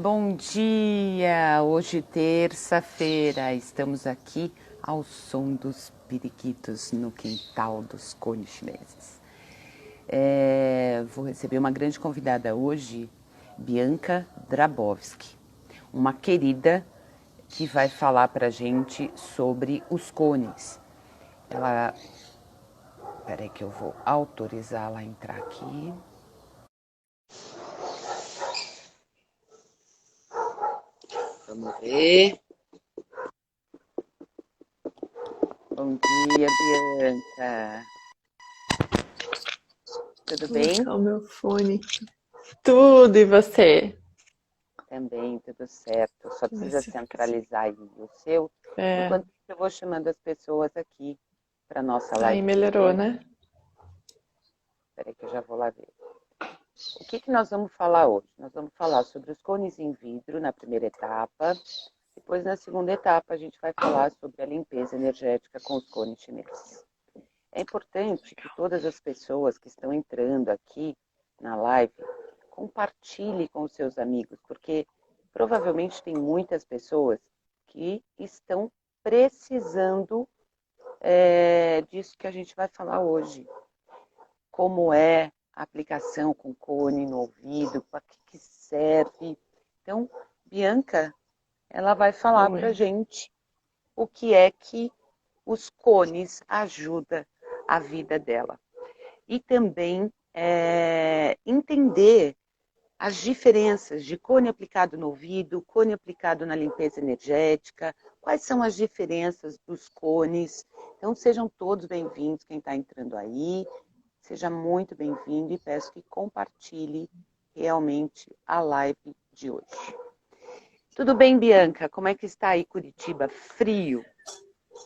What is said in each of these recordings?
bom dia! Hoje, terça-feira, estamos aqui ao som dos periquitos no quintal dos cones chineses. Vou receber uma grande convidada hoje, Bianca Drabowski, uma querida que vai falar pra gente sobre os cones. Peraí que eu vou autorizá-la a entrar aqui. Vamos ver. Bom dia, Bianca. Tudo Vou bem? colocar o meu fone. Tudo, e você? Também, tudo certo. Só Deixa eu ver precisa se fica assim. centralizar aí o seu. É, Enquanto isso, eu vou chamando as pessoas aqui para nossa aí live de melhorou, hoje. né? Espera que eu já vou lá ver. O que nós vamos falar hoje? Nós vamos falar sobre os cones em vidro na primeira etapa. Depois, na segunda etapa, a gente vai falar sobre a limpeza energética com os cones chineses. É importante que todas as pessoas que estão entrando aqui na live compartilhem com os seus amigos, porque provavelmente tem muitas pessoas que estão precisando disso que a gente vai falar hoje. Como é a aplicação com cone no ouvido, para que serve. Então, Bianca, ela vai falar para a Oi. gente o que é que os cones ajudam a vida dela. E também entender as diferenças de cone aplicado no ouvido, cone aplicado na limpeza energética, quais são as diferenças dos cones. Então, sejam todos bem-vindos, quem está entrando aí, seja muito bem-vindo e peço que compartilhe realmente a live de hoje. Tudo bem, Bianca? Como é que está aí Curitiba? Frio?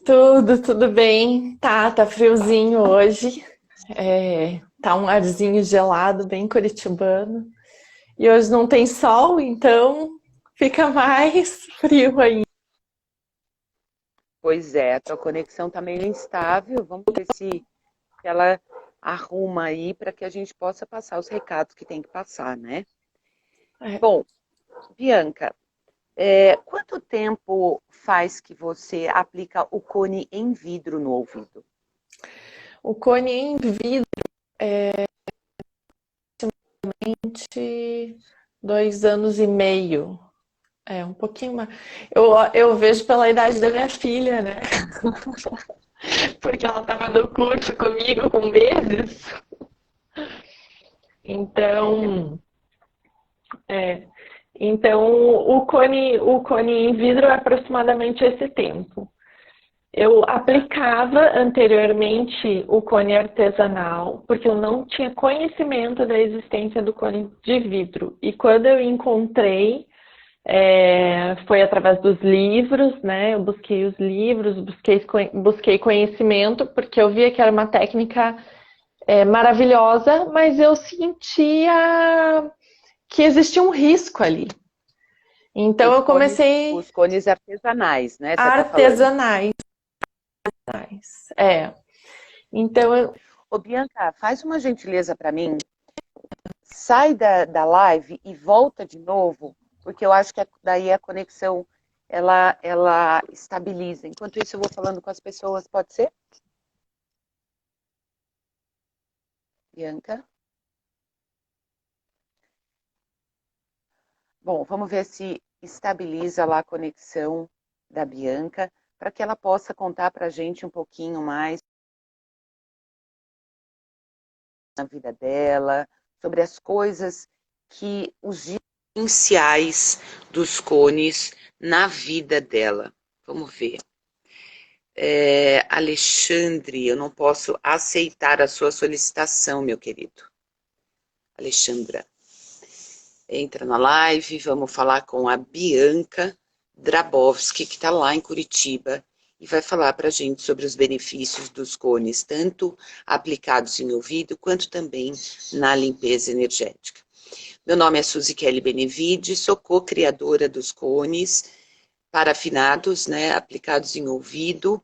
Tudo bem. Tá friozinho hoje. Tá um arzinho gelado, bem curitibano. E hoje não tem sol, então fica mais frio ainda. Pois é, a tua conexão está meio instável. Vamos ver se ela arruma aí para que a gente possa passar os recados que tem que passar, né? É, Bom, Bianca, quanto tempo faz que você aplica o cone em vidro no ouvido? o cone em vidro, 2 anos e meio. É, um pouquinho mais. Eu vejo pela idade da minha filha, né? Porque ela estava no curso comigo com meses. Então, é, então o cone em vidro é aproximadamente esse tempo. Eu Tá. aplicava anteriormente o cone artesanal, porque eu não tinha conhecimento da existência do cone de vidro. E quando eu encontrei, foi através dos livros, né? Eu busquei os livros, busquei conhecimento, porque eu via que era uma técnica maravilhosa, mas eu sentia que existia um risco ali. Então eu comecei Os cones artesanais, né? Você está falando. artesanais. É. Então eu, Ô, Bianca, faz uma gentileza para mim. Sai da live e volta de novo, porque eu acho que daí a conexão ela estabiliza. Enquanto isso, eu vou falando com as pessoas, pode ser? Bianca? Bom, vamos ver se estabiliza lá a conexão da Bianca, para que ela possa contar para a gente um pouquinho mais na vida dela, sobre as coisas que os diferenciais dos cones na vida dela. Vamos ver. Alexandre, eu não posso aceitar a sua solicitação, meu querido. Alexandra, entra na live, vamos falar com a Bianca Drabowski, que está lá em Curitiba, e vai falar para a gente sobre os benefícios dos cones, tanto aplicados em ouvido, quanto também na limpeza energética. Meu nome é Suzy Kelly Benevides, sou co-criadora dos cones parafinados, né, aplicados em ouvido.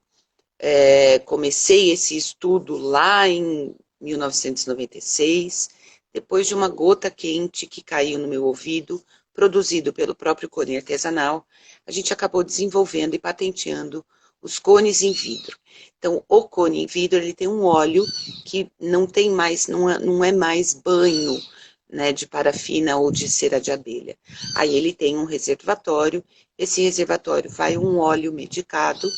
Comecei esse estudo lá em 1996, depois de uma gota quente que caiu no meu ouvido, produzido pelo próprio cone artesanal, a gente acabou desenvolvendo e patenteando os cones em vidro. Então, o cone em vidro, ele tem um óleo que não tem mais, não é mais banho, né, de parafina ou de cera de abelha. Aí ele tem um reservatório, esse reservatório vai um óleo medicado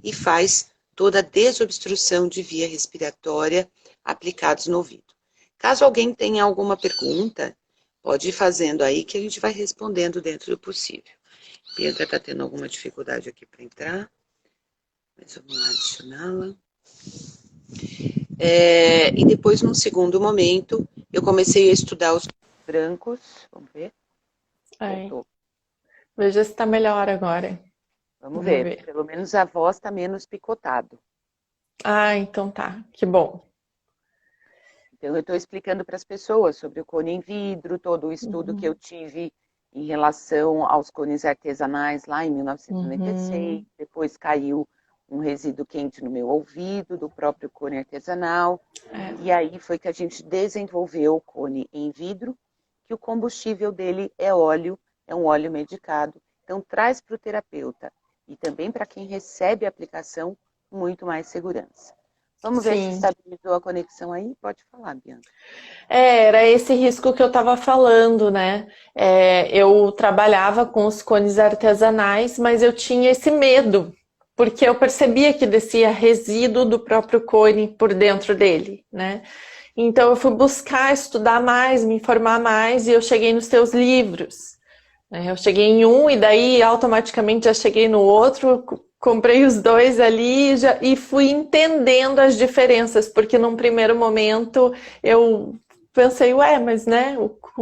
e faz toda a desobstrução de via respiratória aplicados no ouvido. Caso alguém tenha alguma pergunta, pode ir fazendo aí que a gente vai respondendo dentro do possível. Bianca está tendo alguma dificuldade aqui para entrar, mas vamos lá adicioná-la. E depois, num segundo momento, eu comecei a estudar os brancos. Vamos ver? Voltou. Veja se está melhor agora. Vamos ver. Pelo menos a voz está menos picotado. Ah, então tá. Que bom. Então, eu estou explicando para as pessoas sobre o cone em vidro, todo o estudo que eu tive em relação aos cones artesanais lá em 1996. Depois caiu um resíduo quente no meu ouvido, do próprio cone artesanal. E aí foi que a gente desenvolveu o cone em vidro, que o combustível dele é óleo, é um óleo medicado. Então, traz para o terapeuta e também para quem recebe a aplicação muito mais segurança. Vamos ver se estabilizou a conexão aí? Pode falar, Bianca. Era esse risco que eu estava falando, né? Eu trabalhava com os cones artesanais, mas eu tinha esse medo, porque eu percebia que descia resíduo do próprio cone por dentro dele, né? Então eu fui buscar estudar mais, me informar mais, e eu cheguei nos teus livros. Eu cheguei em um e daí automaticamente já cheguei no outro, comprei os dois ali e fui entendendo as diferenças, porque num primeiro momento eu pensei, mas né,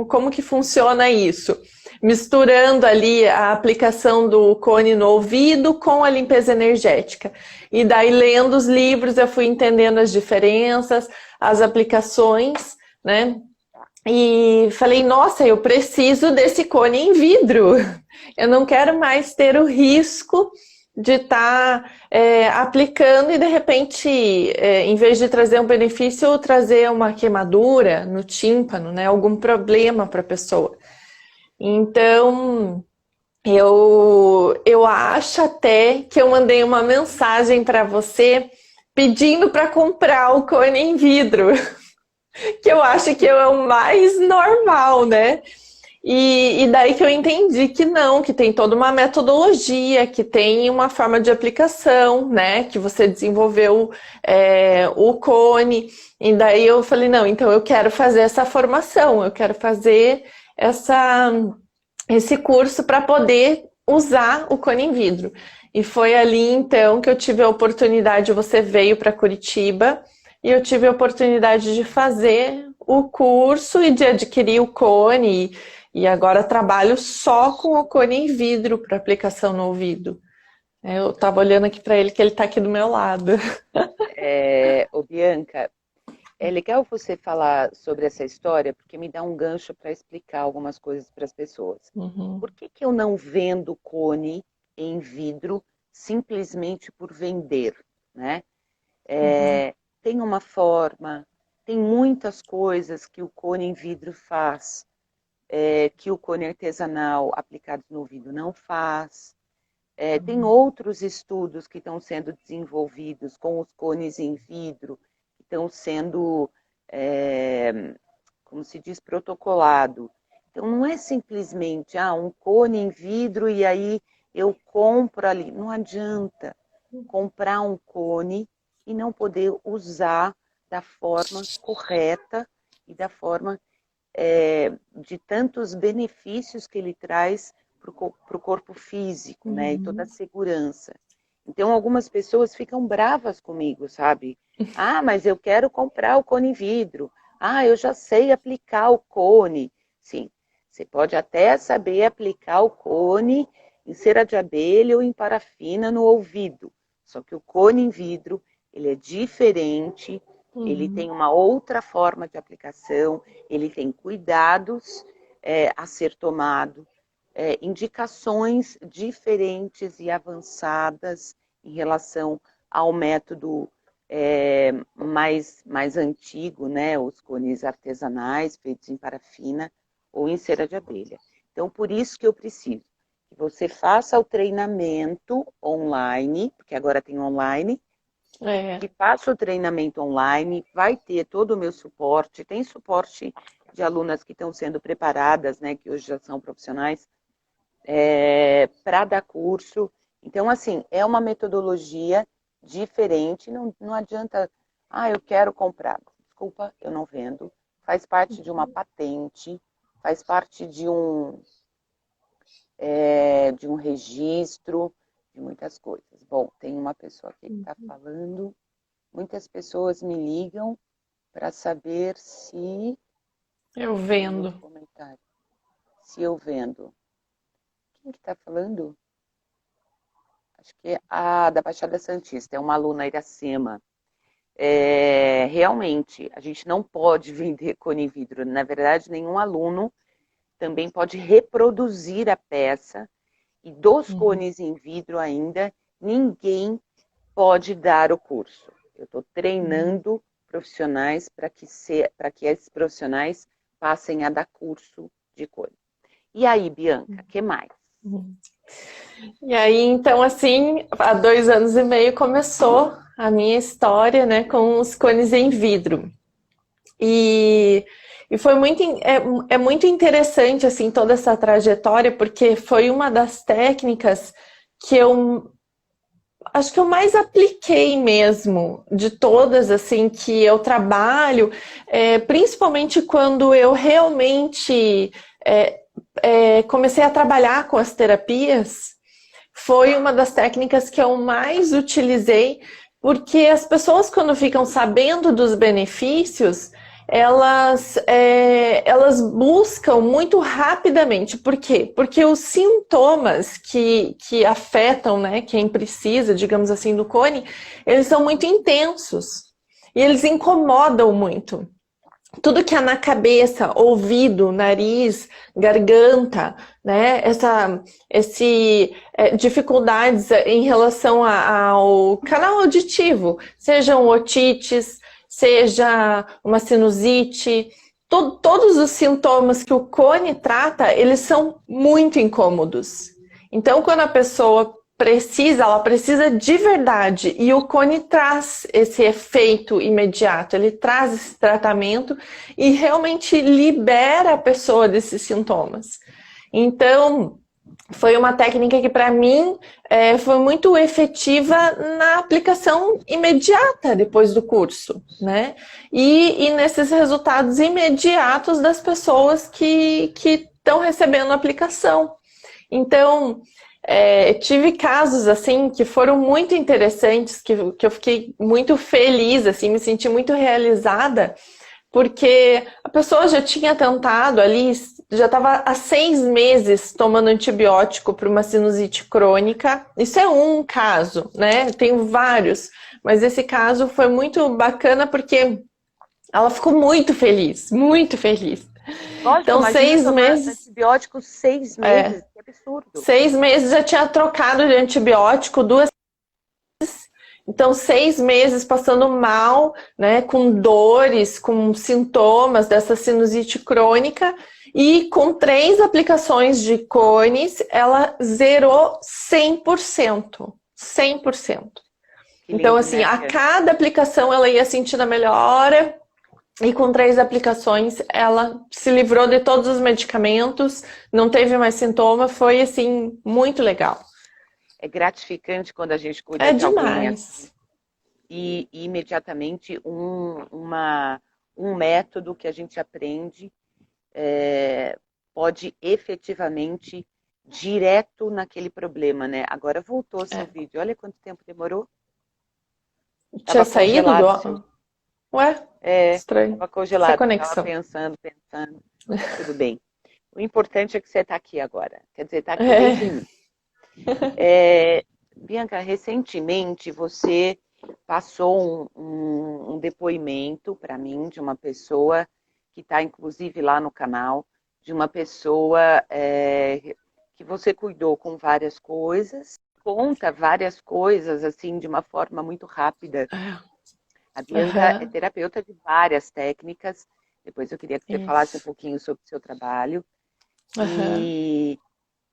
como que funciona isso? Misturando ali a aplicação do cone no ouvido com a limpeza energética. E daí, lendo os livros, eu fui entendendo as diferenças, as aplicações, né? E falei, nossa, eu preciso desse cone em vidro. Eu não quero mais ter o risco de estar aplicando e de repente, em vez de trazer um benefício, trazer uma queimadura no tímpano, né? Algum problema para a pessoa. Então, eu acho até que eu mandei uma mensagem para você pedindo para comprar o cone em vidro. Que eu acho que é o mais normal, né? E daí que eu entendi que não, que tem toda uma metodologia, que tem uma forma de aplicação, né? Que você desenvolveu o cone. E daí eu falei, não, então eu quero fazer essa formação, eu quero fazer esse curso para poder usar o cone em vidro. E foi ali então que eu tive a oportunidade, você veio para Curitiba, e eu tive a oportunidade de fazer o curso e de adquirir o cone. E agora trabalho só com o cone em vidro para aplicação no ouvido. Eu estava olhando aqui para ele, que ele está aqui do meu lado. Bianca, é legal você falar sobre essa história, porque me dá um gancho para explicar algumas coisas para as pessoas. Por que eu não vendo cone em vidro simplesmente por vender, né? Tem uma forma, tem muitas coisas que o cone em vidro faz, que o cone artesanal aplicado no ouvido não faz. Tem outros estudos que estão sendo desenvolvidos com os cones em vidro, que estão sendo, como se diz, protocolado. Então, não é simplesmente um cone em vidro e aí eu compro ali. Não adianta comprar um cone e não poder usar da forma correta e da forma de tantos benefícios que ele traz para o corpo físico, né? E toda a segurança. Então, algumas pessoas ficam bravas comigo, sabe? Mas eu quero comprar o cone vidro. Eu já sei aplicar o cone. Sim, você pode até saber aplicar o cone em cera de abelha ou em parafina no ouvido. Só que o cone em vidro, ele é diferente, ele tem uma outra forma de aplicação, ele tem cuidados a ser tomado, indicações diferentes e avançadas em relação ao método mais antigo, né? Os cones artesanais feitos em parafina ou em cera de abelha. Então, por isso que eu preciso que você faça o treinamento online, porque agora tem online, que faça o treinamento online, vai ter todo o meu suporte, tem suporte de alunas que estão sendo preparadas, né, que hoje já são profissionais, para dar curso. Então, assim, é uma metodologia diferente, não adianta, eu quero comprar. Desculpa, eu não vendo. Faz parte de uma patente, faz parte de um registro, de muitas coisas. Bom, tem uma pessoa aqui que está falando, muitas pessoas me ligam para saber se Eu vendo. comentário, se eu vendo. Quem que está falando? Acho que é a da Baixada Santista, é uma aluna Iracema. Realmente, a gente não pode vender cone em vidro. Na verdade, nenhum aluno também pode reproduzir a peça. E dos cones em vidro ainda, ninguém pode dar o curso. Eu estou treinando profissionais para que esses profissionais passem a dar curso de cone. E aí, Bianca, o que mais? E aí, então, assim, há 2 anos e meio começou a minha história, né, com os cones em vidro. E foi muito interessante, assim, toda essa trajetória, porque foi uma das técnicas que eu acho que eu mais apliquei mesmo, de todas, assim, que eu trabalho, principalmente quando eu realmente comecei a trabalhar com as terapias, foi uma das técnicas que eu mais utilizei, porque as pessoas, quando ficam sabendo dos benefícios, elas buscam muito rapidamente. Por quê? Porque os sintomas que afetam, né, quem precisa, digamos assim, do cone, eles são muito intensos e eles incomodam muito. Tudo que é na cabeça, ouvido, nariz, garganta, né? Dificuldades em relação ao canal auditivo, sejam otites, seja uma sinusite, todos os sintomas que o cone trata, eles são muito incômodos. Então, quando a pessoa ela precisa de verdade, e o cone traz esse efeito imediato, ele traz esse tratamento e realmente libera a pessoa desses sintomas. Então, foi uma técnica que para mim foi muito efetiva na aplicação imediata depois do curso, né? E nesses resultados imediatos das pessoas que estão recebendo a aplicação. Então, tive casos assim que foram muito interessantes, que eu fiquei muito feliz, assim, me senti muito realizada, porque a pessoa já tinha tentado ali, já estava há 6 meses tomando antibiótico para uma sinusite crônica. Isso é um caso, né? Tenho vários, mas esse caso foi muito bacana porque ela ficou muito feliz, muito feliz. Lógico, então, 6 meses. Antibiótico 6 meses, que absurdo. 6 meses já tinha trocado de antibiótico 2. Então, 6 meses passando mal, né, com dores, com sintomas dessa sinusite crônica, e com 3 aplicações de cones, ela zerou 100%. 100%. Então, assim, a cada aplicação ela ia sentindo a melhora, e com 3 aplicações ela se livrou de todos os medicamentos, não teve mais sintoma, foi, assim, muito legal. É gratificante quando a gente cuida de alguém assim, e imediatamente um método que a gente aprende pode efetivamente direto naquele problema, né? Agora voltou seu vídeo. Olha quanto tempo demorou. Tinha saído do... Ué? Estranho. Estava congelado. Estava pensando. Tudo bem. O importante é que você está aqui agora. Quer dizer, está aqui desde mim. Bianca, recentemente você passou um depoimento para mim de uma pessoa que está inclusive lá no canal, de uma pessoa que você cuidou com várias coisas, conta várias coisas assim de uma forma muito rápida. A Bianca é terapeuta de várias técnicas. Depois eu queria que você falasse um pouquinho sobre o seu trabalho. Aham.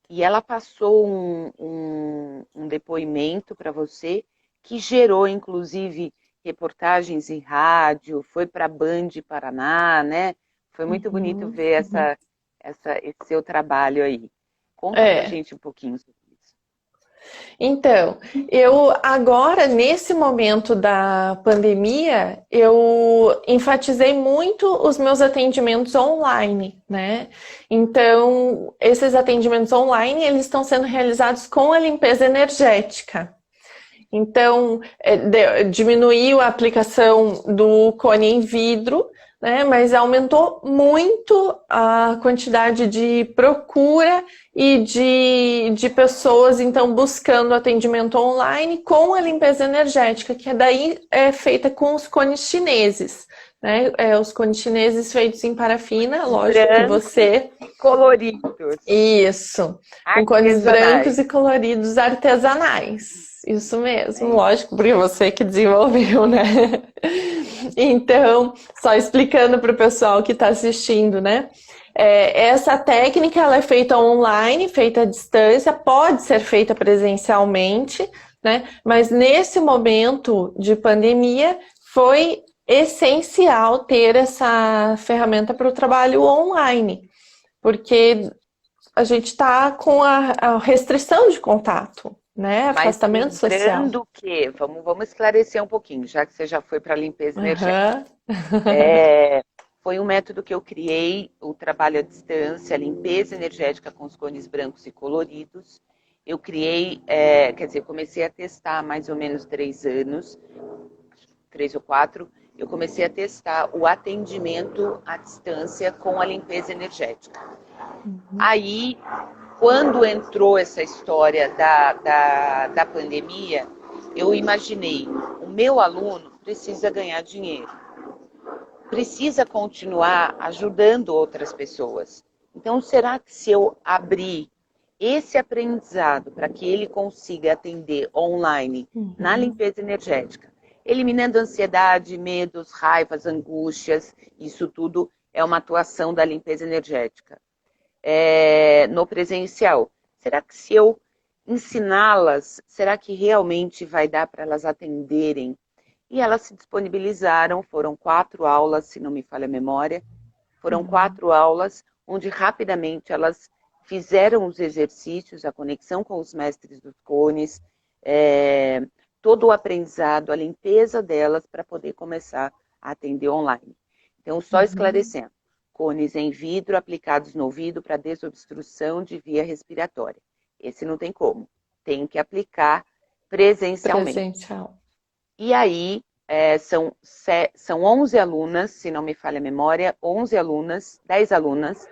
E ela passou um depoimento para você que gerou, inclusive, reportagens em rádio, foi para a Band Paraná, né? Foi muito bonito Uhum. ver esse seu trabalho aí. Conta pra É. gente um pouquinho sobre isso. Então, eu agora, nesse momento da pandemia, eu enfatizei muito os meus atendimentos online, né? Então, esses atendimentos online, eles estão sendo realizados com a limpeza energética. Então, diminuiu a aplicação do cone em vidro, né, mas aumentou muito a quantidade de procura e de pessoas, então, buscando atendimento online com a limpeza energética, que daí é feita com os cones chineses. Né? Os cones chineses feitos em parafina, lógico que Brancos você... e coloridos, Isso, com cones brancos artesanais. e coloridos artesanais. Isso mesmo, lógico, porque você que desenvolveu, né? Então, só explicando para o pessoal que está assistindo, né? Essa técnica ela é feita online, feita à distância, pode ser feita presencialmente, né? Mas nesse momento de pandemia foi essencial ter essa ferramenta para o trabalho online, porque a gente está com a restrição de contato, né? Mas Afastamento social. lembrando que, vamos esclarecer um pouquinho, já que você já foi para a limpeza energética. Uhum. Foi um método que eu criei, o trabalho à distância, a limpeza energética com os cones brancos e coloridos. Eu criei, quer dizer, comecei a testar há mais ou menos 3 anos, 3 ou 4. Eu comecei a testar o atendimento à distância com a limpeza energética. Aí, quando entrou essa história da pandemia, eu imaginei, o meu aluno precisa ganhar dinheiro, precisa continuar ajudando outras pessoas. Então, será que se eu abrir esse aprendizado para que ele consiga atender online na limpeza energética, eliminando ansiedade, medos, raivas, angústias, isso tudo é uma atuação da limpeza energética. No presencial, será que se eu ensiná-las, será que realmente vai dar para elas atenderem? E elas se disponibilizaram, foram 4 aulas, se não me falha a memória, foram 4 aulas, onde rapidamente elas fizeram os exercícios, a conexão com os mestres dos cones, todo o aprendizado, a limpeza delas para poder começar a atender online. Então, só esclarecendo, cones em vidro aplicados no ouvido para desobstrução de via respiratória. Esse não tem como, tem que aplicar presencialmente. Presencial. E aí, são 11 alunas, se não me falha a memória, 11 alunas, 10 alunas,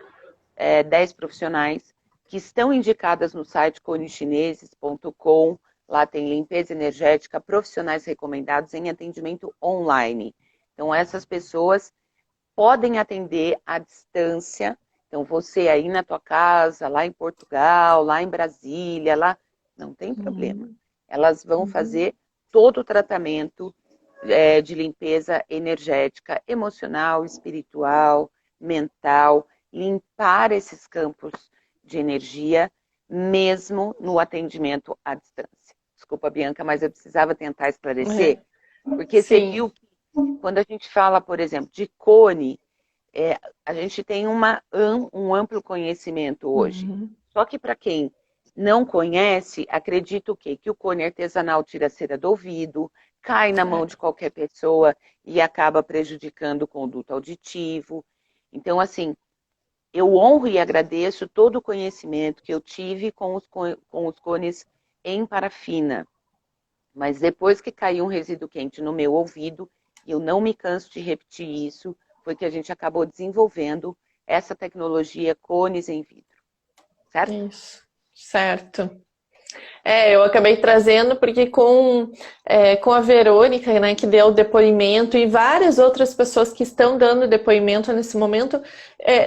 10 profissionais, que estão indicadas no site conechineses.com, lá tem limpeza energética, profissionais recomendados em atendimento online. Então, essas pessoas podem atender à distância. Então, você aí na tua casa, lá em Portugal, lá em Brasília, lá, não tem problema. Elas vão fazer todo o tratamento de limpeza energética, emocional, espiritual, mental, limpar esses campos de energia, mesmo no atendimento à distância. Desculpa, Bianca, mas eu precisava tentar esclarecer, porque você viu que quando a gente fala, por exemplo, de cone, a gente tem um amplo conhecimento hoje. Só que para quem não conhece, acredita o quê? Que o cone artesanal tira a cera do ouvido, cai na mão de qualquer pessoa e acaba prejudicando o conduto auditivo. Então, assim, eu honro e agradeço todo o conhecimento que eu tive com os cones em parafina. Mas depois que caiu um resíduo quente no meu ouvido, eu não me canso de repetir isso, foi que a gente acabou desenvolvendo essa tecnologia cones em vidro. Certo? Isso, certo. Eu acabei trazendo porque com a Verônica, né, que deu depoimento, e várias outras pessoas que estão dando depoimento nesse momento,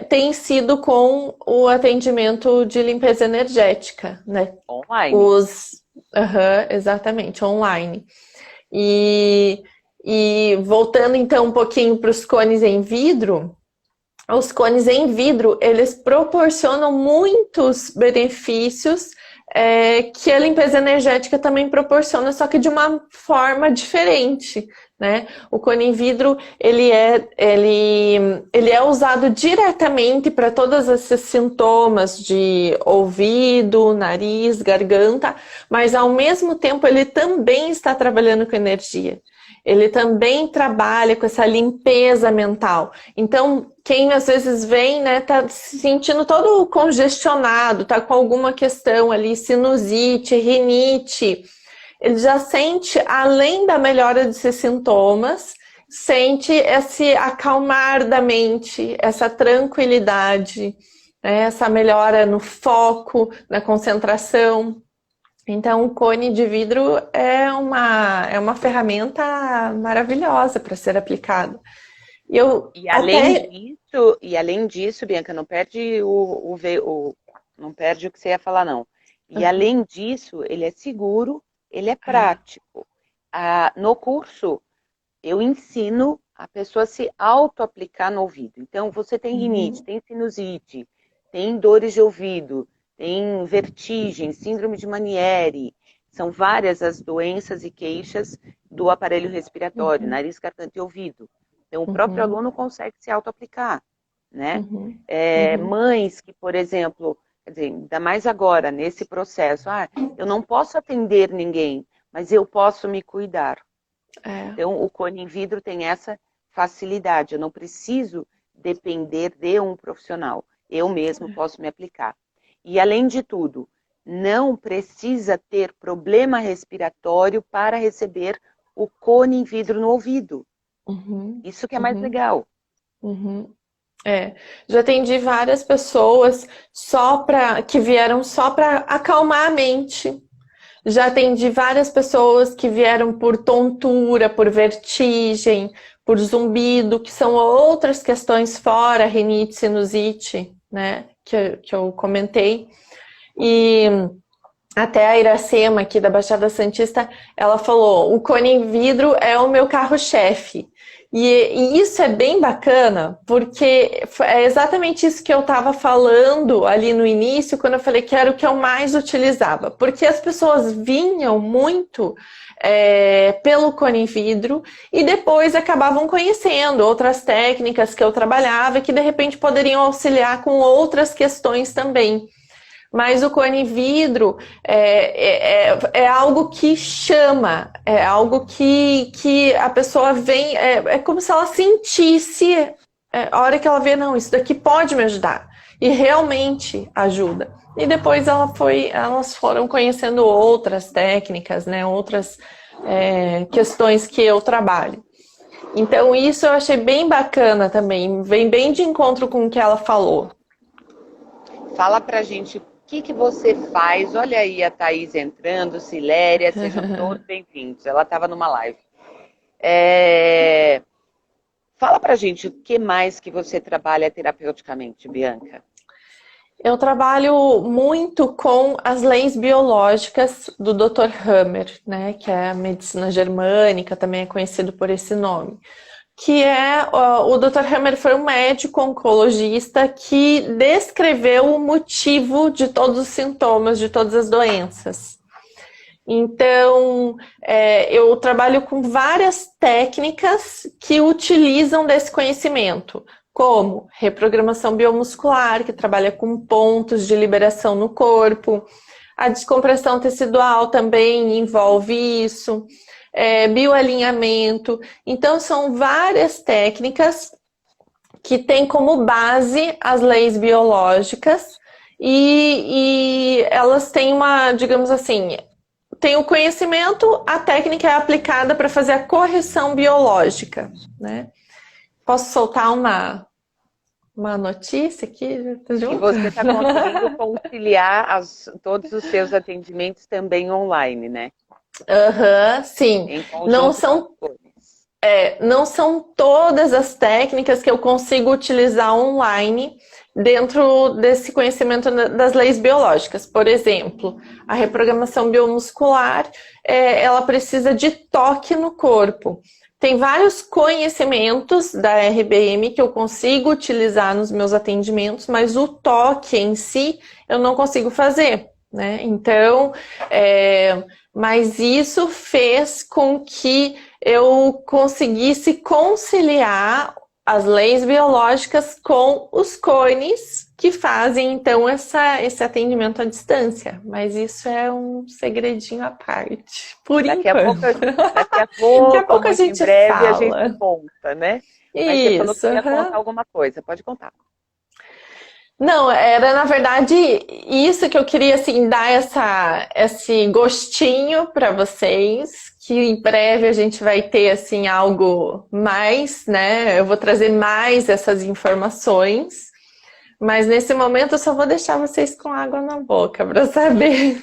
tem sido com o atendimento de limpeza energética, né? Online. Exatamente, online. E voltando então um pouquinho para os cones em vidro, os cones em vidro, eles proporcionam muitos benefícios que a limpeza energética também proporciona, só que de uma forma diferente, né? O cone em vidro, ele é usado diretamente para todos esses sintomas de ouvido, nariz, garganta, mas ao mesmo tempo ele também está trabalhando com energia. Ele também trabalha com essa limpeza mental. Então, quem às vezes vem, né, tá se sentindo todo congestionado, tá com alguma questão ali, sinusite, rinite, ele já sente, além da melhora desses sintomas, sente esse acalmar da mente, essa tranquilidade, né, essa melhora no foco, na concentração. Então, o cone de vidro é uma ferramenta maravilhosa para ser aplicada. E além disso, Bianca, não perde não perde o que você ia falar, não. E além disso, ele é seguro, ele é prático. No curso, eu ensino a pessoa a se auto-aplicar no ouvido. Então, você tem rinite, tem sinusite, tem dores de ouvido, tem vertigem, síndrome de Meniere, são várias as doenças e queixas do aparelho respiratório, nariz, garganta e ouvido. Então, o próprio aluno consegue se auto-aplicar, né? Mães que, por exemplo, quer dizer, ainda mais agora, nesse processo, eu não posso atender ninguém, mas eu posso me cuidar. Então, o cone em vidro tem essa facilidade, eu não preciso depender de um profissional, eu mesmo posso me aplicar. E, além de tudo, não precisa ter problema respiratório para receber o cone em vidro no ouvido. Isso que é mais legal. Já atendi várias pessoas que vieram só para acalmar a mente. Já atendi várias pessoas que vieram por tontura, por vertigem, por zumbido, que são outras questões fora rinite, sinusite, né? Que eu comentei. E até a Iracema, aqui da Baixada Santista, ela falou: o cone em vidro é o meu carro-chefe. E isso é bem bacana, porque é exatamente isso que eu estava falando ali no início, quando eu falei que era o que eu mais utilizava. Porque as pessoas vinham muito pelo cone em vidro e depois acabavam conhecendo outras técnicas que eu trabalhava e que de repente poderiam auxiliar com outras questões também. Mas o cone em vidro é algo que chama, é algo que a pessoa vem, é como se ela sentisse, a hora que ela vê, não, isso daqui pode me ajudar. E realmente ajuda. E depois elas foram conhecendo outras técnicas, né, outras questões que eu trabalho. Então isso eu achei bem bacana também, vem bem de encontro com o que ela falou. Fala pra gente o que você faz. Olha aí a Thaís entrando, Siléria, sejam todos bem-vindos. Ela estava numa live. Fala pra gente o que mais que você trabalha terapeuticamente, Bianca. Eu trabalho muito com as leis biológicas do Dr. Hammer, né, que é a medicina germânica, também é conhecido por esse nome. O Dr. Hammer foi um médico oncologista que descreveu o motivo de todos os sintomas, de todas as doenças. Então, eu trabalho com várias técnicas que utilizam desse conhecimento, como reprogramação biomuscular, que trabalha com pontos de liberação no corpo, a descompressão tecidual também envolve isso, bioalinhamento. Então, são várias técnicas que têm como base as leis biológicas e elas têm digamos assim, tem o conhecimento, a técnica é aplicada para fazer a correção biológica, né? Posso soltar uma notícia aqui? E você está conseguindo conciliar todos os seus atendimentos também online, né? Sim. Não são todas as técnicas que eu consigo utilizar online dentro desse conhecimento das leis biológicas. Por exemplo, a reprogramação biomuscular, ela precisa de toque no corpo. tem vários conhecimentos da RBM que eu consigo utilizar nos meus atendimentos, mas o toque em si eu não consigo fazer, né? Então, mas isso fez com que eu conseguisse conciliar as leis biológicas com os cones que fazem, então, esse atendimento à distância. Mas isso é um segredinho à parte, por enquanto. Daqui a pouco, a gente em breve, fala. a gente conta, né? Mas você falou que ia contar alguma coisa, pode contar. Não, era na verdade isso que eu queria assim, dar esse gostinho para vocês, que em breve a gente vai ter assim algo mais, né? Eu vou trazer mais essas informações, mas nesse momento eu só vou deixar vocês com água na boca para saber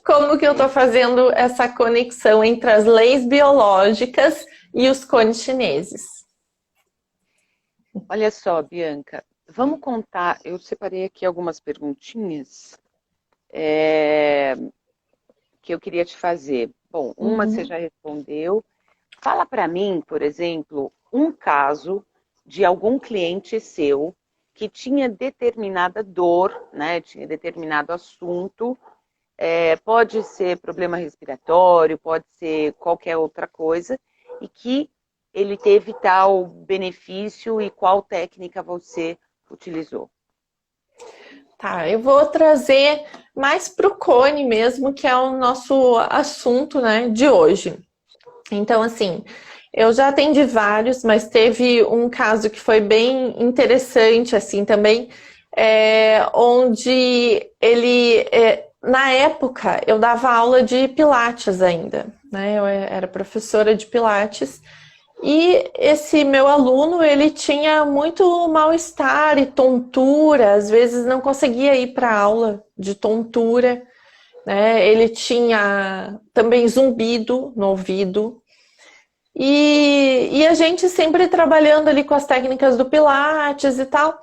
como que eu estou fazendo essa conexão entre as leis biológicas e os cones chineses. Olha só, Bianca. Vamos contar, eu separei aqui algumas perguntinhas que eu queria te fazer. Bom, uma você já respondeu. Fala para mim, por exemplo, um caso de algum cliente seu que tinha determinada dor, né? Tinha determinado assunto. Pode ser problema respiratório, pode ser qualquer outra coisa, e que ele teve tal benefício e qual técnica você utilizou? Tá, eu vou trazer mais para o cone mesmo, que é o nosso assunto, né, de hoje. Então, assim, eu já atendi vários, mas teve um caso que foi bem interessante, assim, também, onde ele, na época, eu dava aula de Pilates ainda, né, eu era professora de Pilates. E esse meu aluno, ele tinha muito mal-estar e tontura, às vezes não conseguia ir para aula de tontura, né? Ele tinha também zumbido no ouvido. E a gente sempre trabalhando ali com as técnicas do Pilates e tal.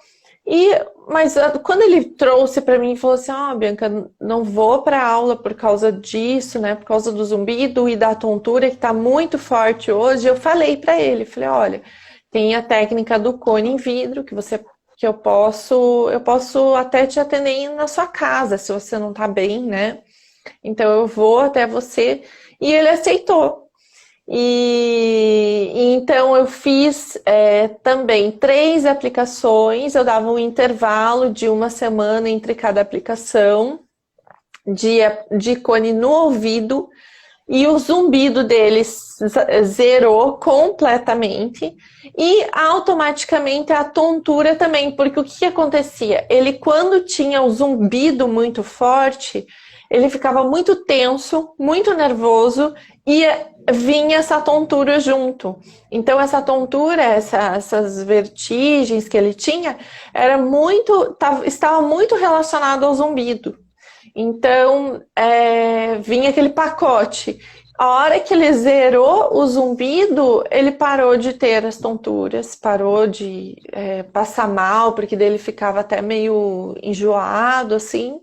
Mas quando ele trouxe para mim e falou assim, Bianca, não vou para aula por causa disso, né? Por causa do zumbido e da tontura que está muito forte hoje, eu falei para ele, falei, olha, tem a técnica do cone em vidro que eu posso até te atender na sua casa, se você não está bem, né? Então eu vou até você. E ele aceitou. E então eu fiz também 3 aplicações, eu dava um intervalo de 1 semana entre cada aplicação de cone no ouvido, e o zumbido deles zerou completamente e automaticamente a tontura também, porque o que acontecia? Ele, quando tinha o zumbido muito forte, ele ficava muito tenso, muito nervoso e vinha essa tontura junto. Então essa tontura, essas vertigens que ele tinha, estava muito relacionado ao zumbido. Então vinha aquele pacote. A hora que ele zerou o zumbido, ele parou de ter as tonturas, parou de passar mal, porque daí ele ficava até meio enjoado, assim.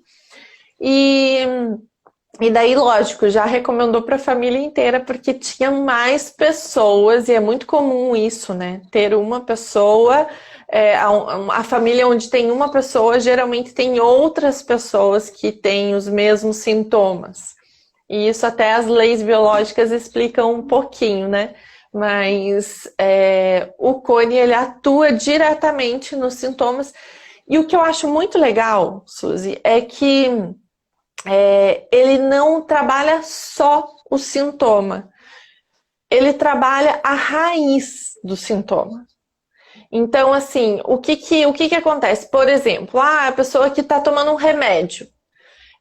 E daí, lógico, já recomendou para a família inteira, porque tinha mais pessoas, e é muito comum isso, né? Ter uma pessoa, a família onde tem uma pessoa, geralmente tem outras pessoas que têm os mesmos sintomas. E isso até as leis biológicas explicam um pouquinho, né? Mas o cone, ele atua diretamente nos sintomas. E o que eu acho muito legal, Suzy, é que ele não trabalha só o sintoma, ele trabalha a raiz do sintoma. Então, assim, o que acontece? Por exemplo, a pessoa que está tomando um remédio,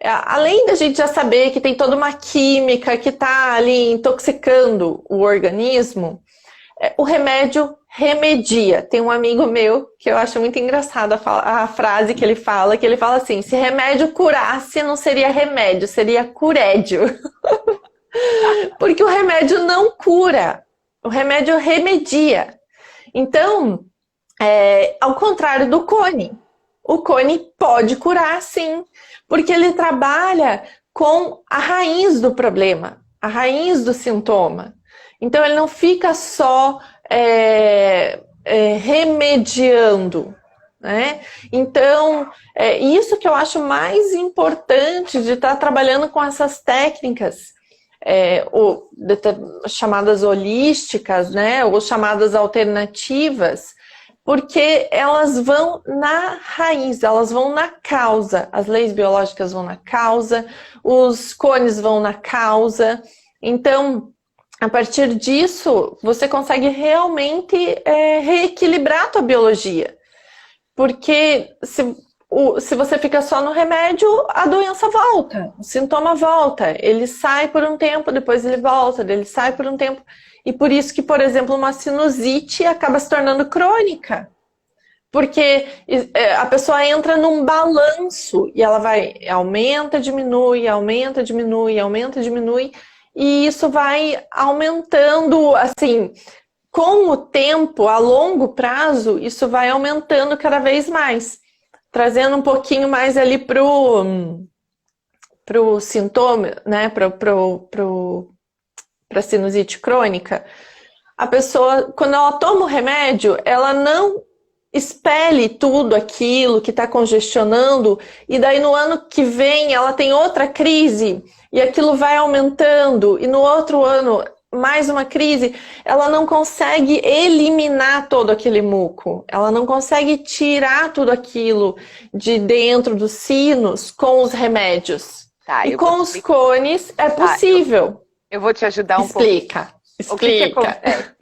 além da gente já saber que tem toda uma química que está ali intoxicando o organismo, o remédio remedia. Tem um amigo meu que eu acho muito engraçada a frase que ele fala assim, se remédio curasse, não seria remédio, seria curédio. Porque o remédio não cura, o remédio remedia. Então, ao contrário do cone, o cone pode curar sim, porque ele trabalha com a raiz do problema, a raiz do sintoma. Então ele não fica só remediando, né? Então, isso que eu acho mais importante de estar trabalhando com essas técnicas, chamadas holísticas, né? Ou chamadas alternativas, porque elas vão na raiz, elas vão na causa. As leis biológicas vão na causa, os cones vão na causa. Então, a partir disso, você consegue realmente reequilibrar a tua biologia. Porque se você fica só no remédio, a doença volta, o sintoma volta. Ele sai por um tempo, depois ele volta, ele sai por um tempo. E por isso que, por exemplo, uma sinusite acaba se tornando crônica. Porque a pessoa entra num balanço e ela vai, aumenta, diminui, aumenta, diminui, aumenta, diminui. E isso vai aumentando, assim, com o tempo, a longo prazo, isso vai aumentando cada vez mais. Trazendo um pouquinho mais ali pro sintoma, né, pra sinusite crônica. A pessoa, quando ela toma o remédio, ela não expele tudo aquilo que está congestionando, e daí no ano que vem ela tem outra crise, e aquilo vai aumentando, e no outro ano mais uma crise, ela não consegue eliminar todo aquele muco, ela não consegue tirar tudo aquilo de dentro dos sinos com os remédios. Tá, E eu vou com te os explicar. cones é Tá, possível. eu vou te ajudar um pouco. Explica, O que que explica. acontece?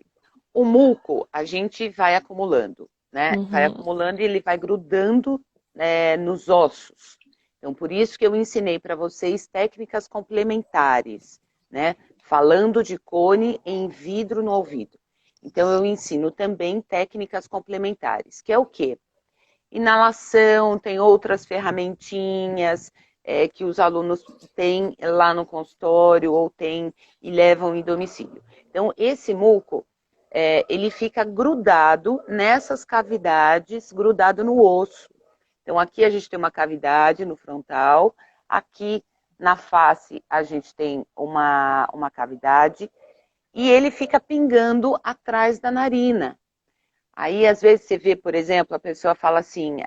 O muco, a gente vai acumulando, né? Vai Uhum. acumulando e ele vai grudando, né, nos ossos. Então, por isso que eu ensinei para vocês técnicas complementares, né? Falando de cone em vidro no ouvido. Então, eu ensino também técnicas complementares, que é o quê? Inalação, tem outras ferramentinhas que os alunos têm lá no consultório ou têm e levam em domicílio. Então, esse muco, ele fica grudado nessas cavidades, grudado no osso. Então, aqui a gente tem uma cavidade no frontal, aqui na face a gente tem uma cavidade, e ele fica pingando atrás da narina. Aí, às vezes, você vê, por exemplo, a pessoa fala assim,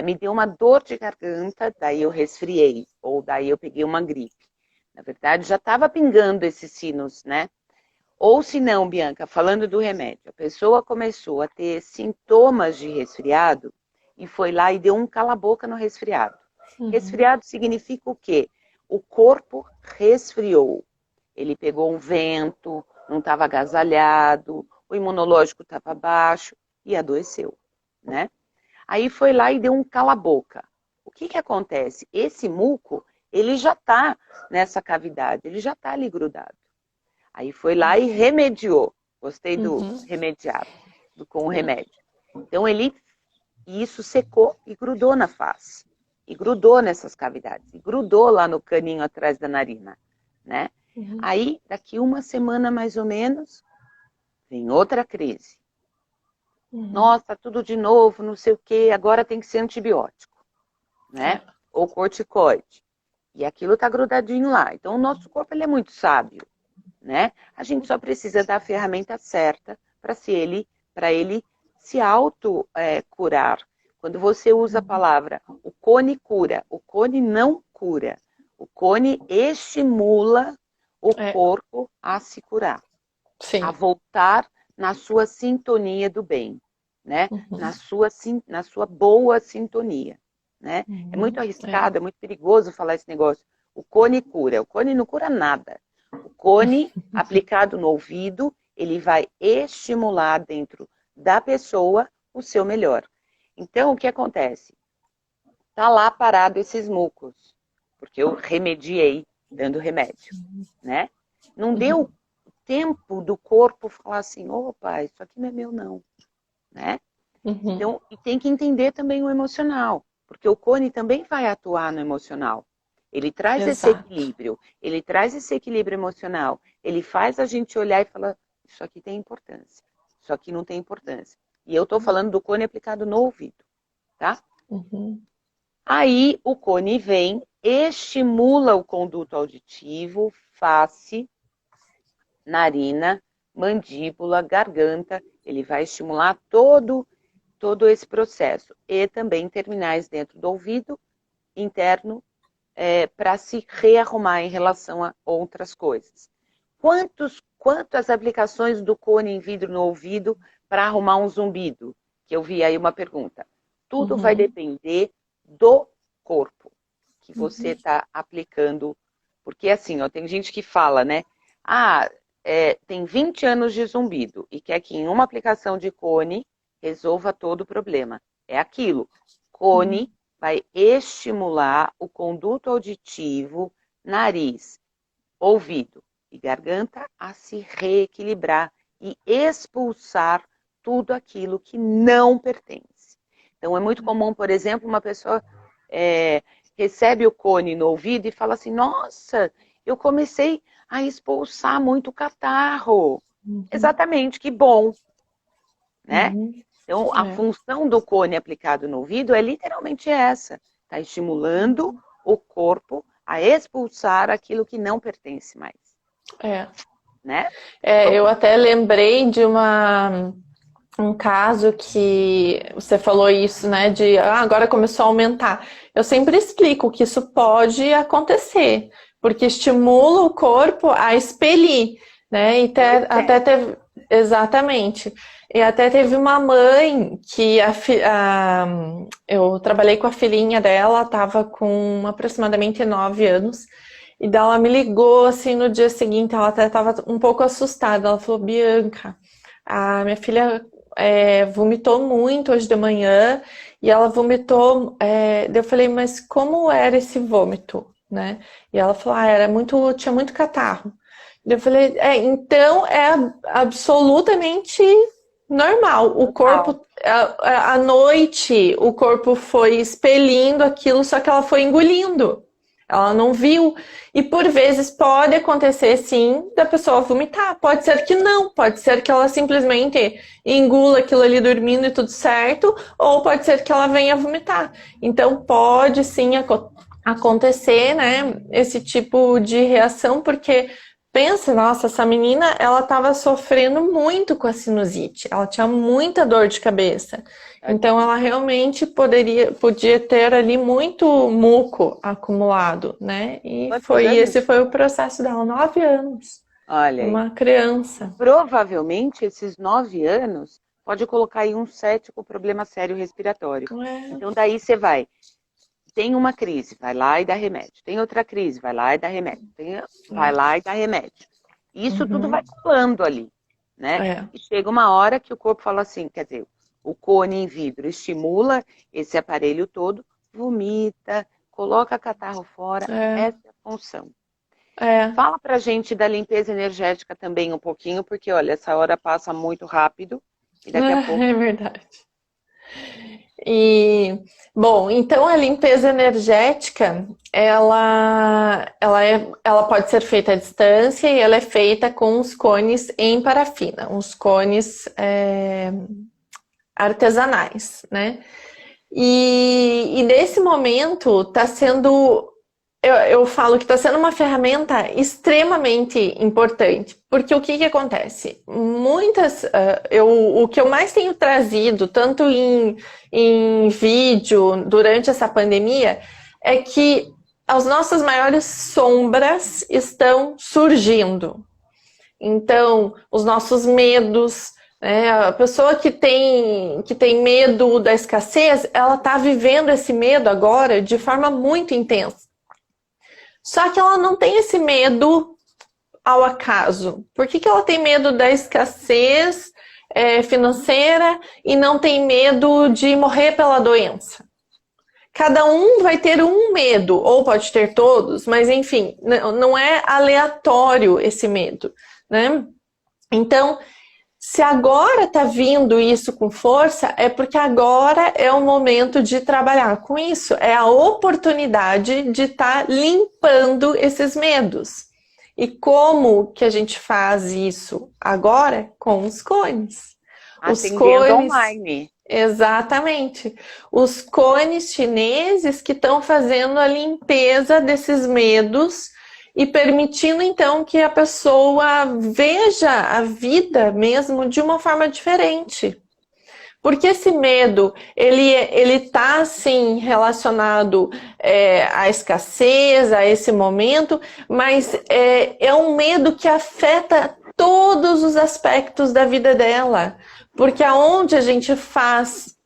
me deu uma dor de garganta, daí eu resfriei, ou daí eu peguei uma gripe. Na verdade, já estava pingando esses sinos, né? Ou se não, Bianca, falando do remédio, a pessoa começou a ter sintomas de resfriado e foi lá e deu um cala-boca no resfriado. Uhum. Resfriado significa o quê? O corpo resfriou. Ele pegou um vento, não estava agasalhado, o imunológico estava baixo e adoeceu, né? Aí foi lá e deu um cala-boca. O que que acontece? Esse muco, ele já está nessa cavidade, ele já está ali grudado. Aí foi lá e remediou. Gostei do Uhum. remediado, com o remédio. Então isso secou e grudou na face. E grudou nessas cavidades. E grudou lá no caninho atrás da narina, né? Uhum. Aí, daqui uma semana mais ou menos, vem outra crise. Uhum. Nossa, tudo de novo, não sei o quê, agora tem que ser antibiótico, né? É. Ou corticoide. E aquilo tá grudadinho lá. Então, o nosso corpo ele é muito sábio, né? A gente só precisa da ferramenta certa para ele se auto curar. Quando você usa a palavra, o cone cura, o cone não cura. O cone estimula o É. corpo a se curar, a Sim. voltar na sua sintonia do bem, né? Uhum. Na sua boa sintonia, né? É muito Uhum. É. arriscado, é muito perigoso falar esse negócio. O cone cura, o cone não cura nada. O cone aplicado no ouvido, ele vai estimular dentro da pessoa o seu melhor. Então, o que acontece? Tá lá parado esses mucos, porque eu remediei dando remédio, né? Não deu Uhum. tempo do corpo falar assim, opa, isso aqui não é meu não, né? Uhum. Então, e tem que entender também o emocional, porque o cone também vai atuar no emocional. Ele traz esse Exato. equilíbrio, ele traz esse equilíbrio emocional, ele faz a gente olhar e falar, isso aqui tem importância, isso aqui não tem importância. E eu estou falando do cone aplicado no ouvido, tá? Uhum. Aí o cone vem, estimula o conduto auditivo, face, narina, mandíbula, garganta, ele vai estimular todo esse processo. E também terminais dentro do ouvido interno, para se rearrumar em relação a outras coisas. Quantas aplicações do cone em vidro no ouvido para arrumar um zumbido? Que eu vi aí uma pergunta. Tudo vai depender do corpo que você está aplicando. Porque assim, ó, tem gente que fala, né? Tem 20 anos de zumbido e quer que em uma aplicação de cone resolva todo o problema. É aquilo. Cone vai estimular o conduto auditivo, nariz, ouvido e garganta a se reequilibrar e expulsar tudo aquilo que não pertence. Então é muito comum, por exemplo, uma pessoa recebe o cone no ouvido e fala assim, nossa, eu comecei a expulsar muito catarro. Exatamente, que bom, né? Então, a função do cone aplicado no ouvido é literalmente essa. Está estimulando o corpo a expulsar aquilo que não pertence mais. Né? Eu até lembrei de um caso que você falou isso, né? De agora começou a aumentar. Eu sempre explico que isso pode acontecer, porque estimula o corpo a expelir, né? E até teve. Exatamente. E até teve uma mãe que eu trabalhei com a filhinha dela, estava com aproximadamente 9 anos, e daí ela me ligou assim no dia seguinte, ela até estava um pouco assustada. Ela falou, Bianca, a minha filha vomitou muito hoje de manhã, e ela vomitou, eu falei, mas como era esse vômito, né? E ela falou, tinha muito catarro. Eu falei, então é absolutamente normal. O corpo, à noite, o corpo foi expelindo aquilo, só que ela foi engolindo. Ela não viu. E por vezes pode acontecer, sim, da pessoa vomitar. Pode ser que não. Pode ser que ela simplesmente engula aquilo ali dormindo e tudo certo. Ou pode ser que ela venha vomitar. Então pode, sim, acontecer, né, esse tipo de reação, porque... Pensa, nossa, essa menina, ela estava sofrendo muito com a sinusite. Ela tinha muita dor de cabeça. Então, ela realmente podia ter ali muito muco acumulado, né? E esse foi o processo dela, 9 anos. Olha aí. Uma criança. Provavelmente, esses 9 anos, pode colocar aí um 7 com problema sério respiratório. Então, daí você tem uma crise, vai lá e dá remédio. Tem outra crise, vai lá e dá remédio. Vai lá e dá remédio. Isso tudo vai colando ali, né? E chega uma hora que o corpo fala assim, quer dizer, o cone em vidro estimula esse aparelho todo, vomita, coloca catarro fora, essa é a função. Fala pra gente da limpeza energética também um pouquinho, porque olha, essa hora passa muito rápido e daqui a pouco... É verdade. Bom, então a limpeza energética, ela pode ser feita à distância e ela é feita com os cones em parafina, os cones artesanais, né? E nesse momento está sendo, eu falo que está sendo uma ferramenta extremamente importante, porque o que acontece? O que eu mais tenho trazido, tanto em vídeo durante essa pandemia, é que as nossas maiores sombras estão surgindo. Então, os nossos medos, né? A pessoa que tem medo da escassez, ela está vivendo esse medo agora de forma muito intensa. Só que ela não tem esse medo ao acaso. Por que ela tem medo da escassez financeira e não tem medo de morrer pela doença? Cada um vai ter um medo, ou pode ter todos, mas enfim, não é aleatório esse medo, né? Então, se agora está vindo isso com força, é porque agora é o momento de trabalhar com isso. É a oportunidade de estar limpando esses medos. E como que a gente faz isso agora? Com os cones. Atendendo online. Exatamente. Os cones chineses que estão fazendo a limpeza desses medos e permitindo então que a pessoa veja a vida mesmo de uma forma diferente. Porque esse medo, ele tá, assim, relacionado à escassez, a esse momento, mas é um medo que afeta todos os aspectos da vida dela. Porque aonde a gente faz,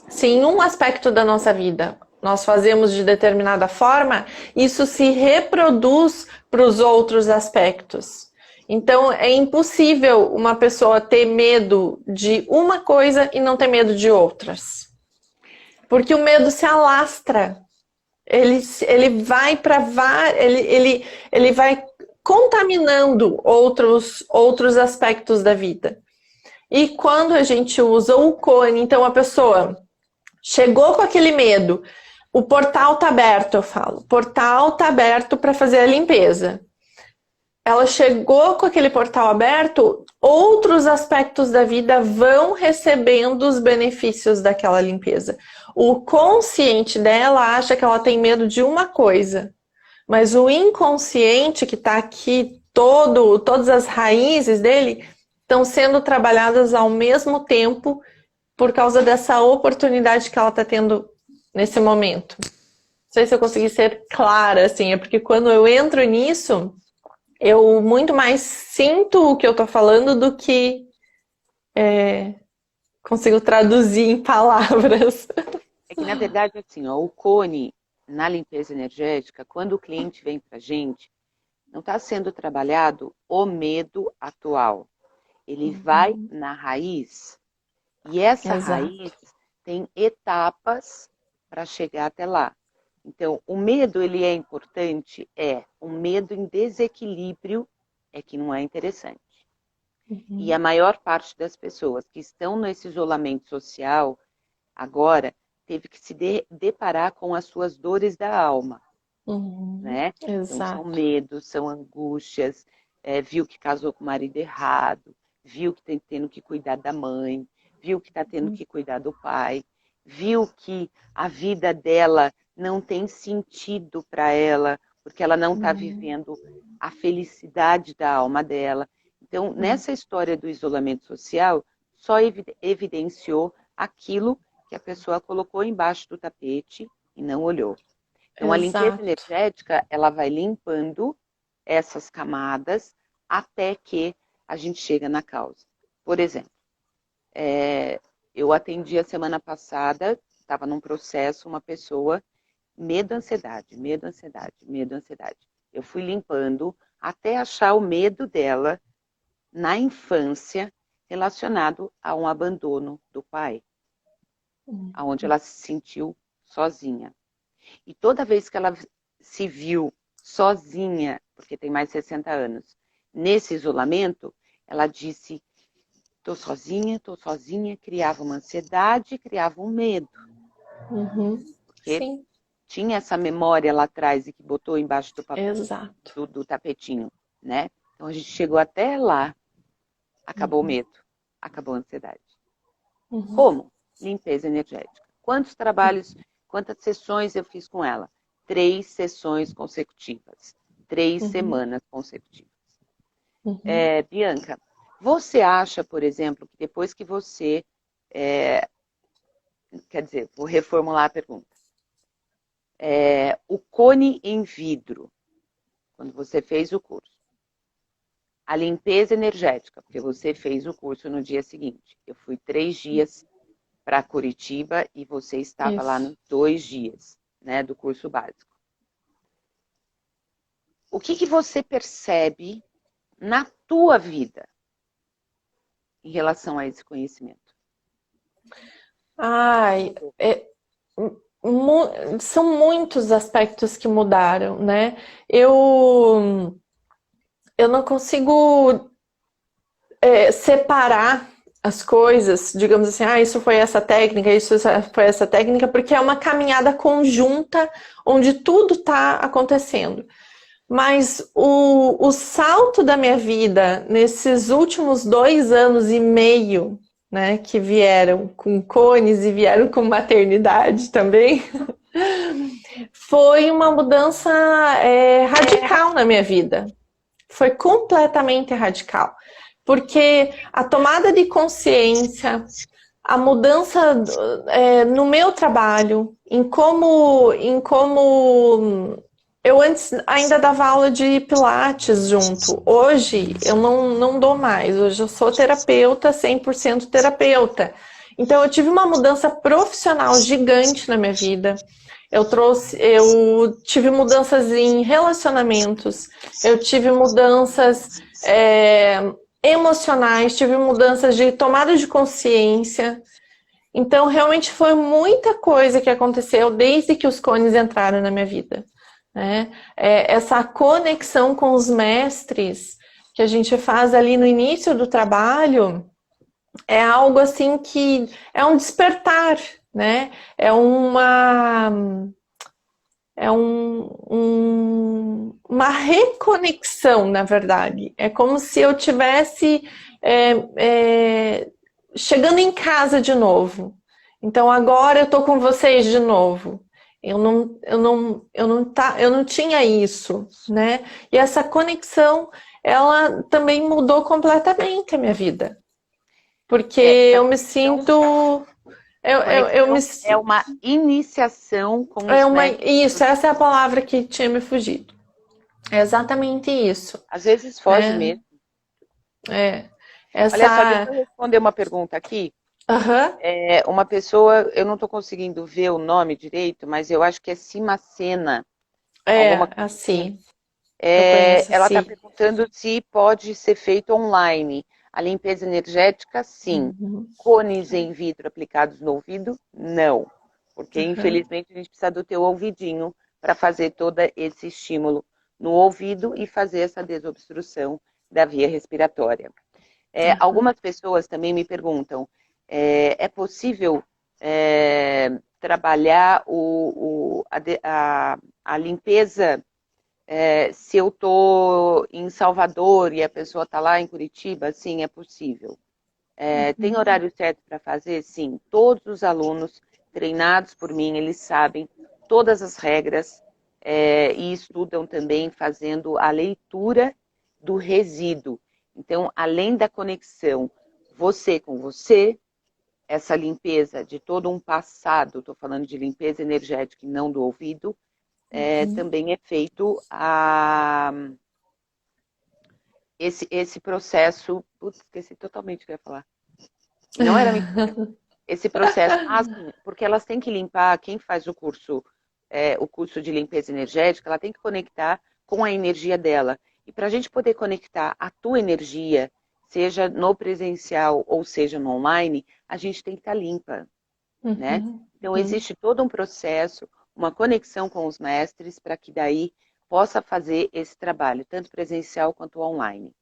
se em um aspecto da nossa vida nós fazemos de determinada forma, isso se reproduz para os outros aspectos. Então, é impossível uma pessoa ter medo de uma coisa e não ter medo de outras. Porque o medo se alastra. Ele vai para ele vai contaminando outros aspectos da vida. E quando a gente usa o cone, então a pessoa chegou com aquele medo, o portal está aberto, eu falo. O portal está aberto para fazer a limpeza. Ela chegou com aquele portal aberto, outros aspectos da vida vão recebendo os benefícios daquela limpeza. O consciente dela acha que ela tem medo de uma coisa, mas o inconsciente que está aqui, todas as raízes dele, estão sendo trabalhadas ao mesmo tempo por causa dessa oportunidade que ela está tendo nesse momento. Não sei se eu consegui ser clara, assim, é porque quando eu entro nisso, eu muito mais sinto o que eu tô falando do que consigo traduzir em palavras. É que, na verdade, assim, ó, o cone, na limpeza energética, quando o cliente vem pra gente, não está sendo trabalhado o medo atual. Ele vai na raiz, e essa raiz tem etapas para chegar até lá. Então, o medo, ele é importante? Um medo em desequilíbrio é que não é interessante. E a maior parte das pessoas que estão nesse isolamento social, agora, teve que se deparar com as suas dores da alma. Né? Então, são medos, são angústias, viu que casou com o marido errado, viu que está tendo que cuidar da mãe, viu que está tendo que cuidar do pai, viu que a vida dela não tem sentido para ela, porque ela não está vivendo a felicidade da alma dela. Então, nessa história do isolamento social, só evidenciou aquilo que a pessoa colocou embaixo do tapete e não olhou. Então, a limpeza energética, ela vai limpando essas camadas até que a gente chega na causa. Por exemplo, eu atendi a semana passada, estava num processo, uma pessoa, medo, ansiedade, medo, ansiedade, medo, ansiedade. Eu fui limpando até achar o medo dela na infância relacionado a um abandono do pai, onde ela se sentiu sozinha. E toda vez que ela se viu sozinha, porque tem mais de 60 anos, nesse isolamento, ela disse, estou sozinha, criava uma ansiedade, criava um medo. Porque tinha essa memória lá atrás e que botou embaixo do papel, do tapetinho, né? Então a gente chegou até lá, acabou o medo, acabou a ansiedade. Como? Limpeza energética. Quantos trabalhos, quantas sessões eu fiz com ela? 3 sessões consecutivas. 3 semanas consecutivas. Bianca, você acha, por exemplo, que depois que você... quer dizer, vou reformular a pergunta. O cone em vidro, quando você fez o curso, a limpeza energética, porque você fez o curso no dia seguinte. Eu fui 3 dias para Curitiba e você estava lá nos 2 dias, né, do curso básico. O que você percebe na tua vida em relação a esse conhecimento? São muitos aspectos que mudaram, né? Eu não consigo separar as coisas, digamos assim, isso foi essa técnica, isso foi essa técnica, porque é uma caminhada conjunta onde tudo está acontecendo. Mas o salto da minha vida nesses últimos 2 anos e meio, né, que vieram com cones e vieram com maternidade também, Foi uma mudança radical na minha vida. Foi completamente radical. Porque a tomada de consciência, a mudança no meu trabalho, em como eu antes ainda dava aula de Pilates junto. Hoje eu não dou mais. Hoje eu sou terapeuta, 100% terapeuta. Então eu tive uma mudança profissional gigante na minha vida. Eu tive mudanças em relacionamentos, eu tive mudanças emocionais, tive mudanças de tomada de consciência. Então, realmente foi muita coisa que aconteceu desde que os cones entraram na minha vida, né? Essa conexão com os mestres que a gente faz ali no início do trabalho é algo assim que é um despertar, né? É uma reconexão, na verdade. É como se eu tivesse é, é, chegando em casa de novo. Então agora eu estou com vocês de novo. Eu não tinha isso, né? E essa conexão, ela também mudou completamente a minha vida, porque eu me sinto, eu me Conexão é uma iniciação com é os uma métodos. isso, essa é a palavra que tinha me fugido. É exatamente isso, Às vezes foge né? mesmo. É, Olha só, deixa essa, eu responder uma pergunta aqui. aham, Uma pessoa, eu não estou conseguindo ver o nome direito, mas eu acho que é Simacena, alguma coisa assim. assim, eu conheço Ela está assim. perguntando se pode ser feito online. A limpeza energética, sim. Uhum, Cones em vidro aplicados no ouvido, não. Porque, aham, infelizmente, a gente precisa do teu ouvidinho para fazer todo esse estímulo no ouvido e fazer essa desobstrução da via respiratória. aham. Algumas pessoas também me perguntam, é possível trabalhar a limpeza se eu estou em Salvador e a pessoa está lá em Curitiba? Sim, é possível. Tem Uhum. horário certo para fazer? Sim. Todos os alunos treinados por mim, eles sabem todas as regras e estudam também fazendo a leitura do resíduo. Então, além da conexão você com você, essa limpeza de todo um passado, estou falando de limpeza energética e não do ouvido, também é feito esse processo. Putz, esqueci totalmente o que eu ia falar. Não era esse processo. Ah, sim, porque elas têm que limpar, quem faz o curso de limpeza energética, ela tem que conectar com a energia dela. E para a gente poder conectar a tua energia, seja no presencial ou seja no online, a gente tem que estar limpa, né? Uhum, Então uhum, existe todo um processo, uma conexão com os mestres para que daí possa fazer esse trabalho, tanto presencial quanto online.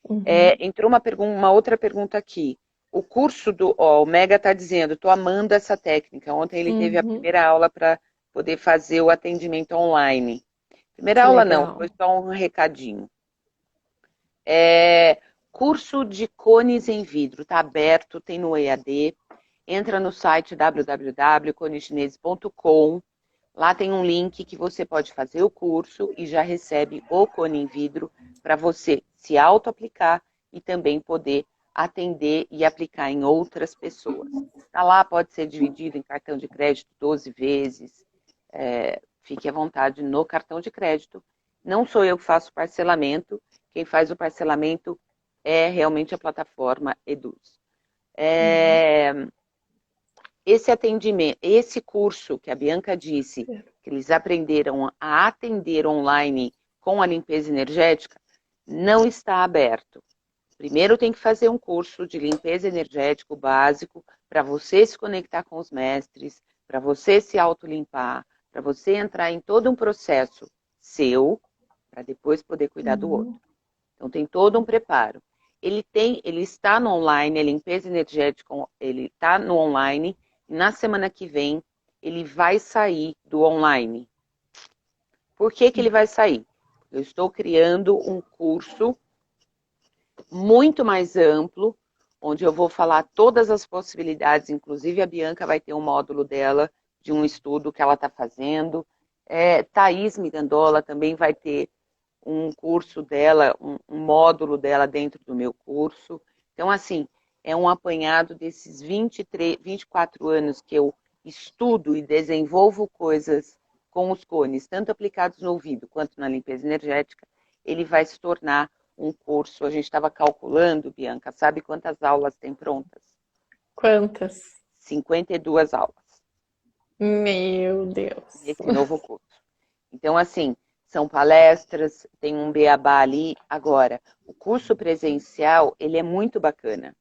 uhum, Entrou uma outra pergunta aqui. O curso o Mega está dizendo, estou amando essa técnica. Ontem ele teve a uhum. primeira aula para poder fazer o atendimento online. Primeira Que aula não, foi legal. só um recadinho. É, curso de cones em vidro, está aberto, tem no EAD. Entra no site www.coneschinese.com. Lá tem um link que você pode fazer o curso e já recebe o cone em vidro para você se auto-aplicar e também poder atender e aplicar em outras pessoas. Tá lá, pode ser dividido em cartão de crédito 12 vezes. Fique à vontade no cartão de crédito. Não sou eu que faço parcelamento, quem faz o parcelamento é realmente a plataforma Eduz. Uhum. Esse atendimento, esse curso que a Bianca disse, que eles aprenderam a atender online com a limpeza energética, não está aberto. Primeiro tem que fazer um curso de limpeza energética básico para você se conectar com os mestres, para você se autolimpar, para você entrar em todo um processo seu, para depois poder cuidar do outro. Uhum. Então tem todo um preparo. Ele está no online, a limpeza energética, ele está no online. Na semana que vem, ele vai sair do online. Por que ele vai sair? Eu estou criando um curso muito mais amplo, onde eu vou falar todas as possibilidades, inclusive a Bianca vai ter um módulo dela de um estudo que ela está fazendo. Thaís Mirandola também vai ter um curso dela, um módulo dela dentro do meu curso. Então, assim, é um apanhado desses 24 anos que eu estudo e desenvolvo coisas com os cones, tanto aplicados no ouvido quanto na limpeza energética. Ele vai se tornar um curso. A gente estava calculando, Bianca, sabe quantas aulas tem prontas? Quantas? 52 aulas. Meu Deus. Nesse novo curso. Então, assim, são palestras, tem um beabá ali. Agora, o curso presencial, ele é muito bacana.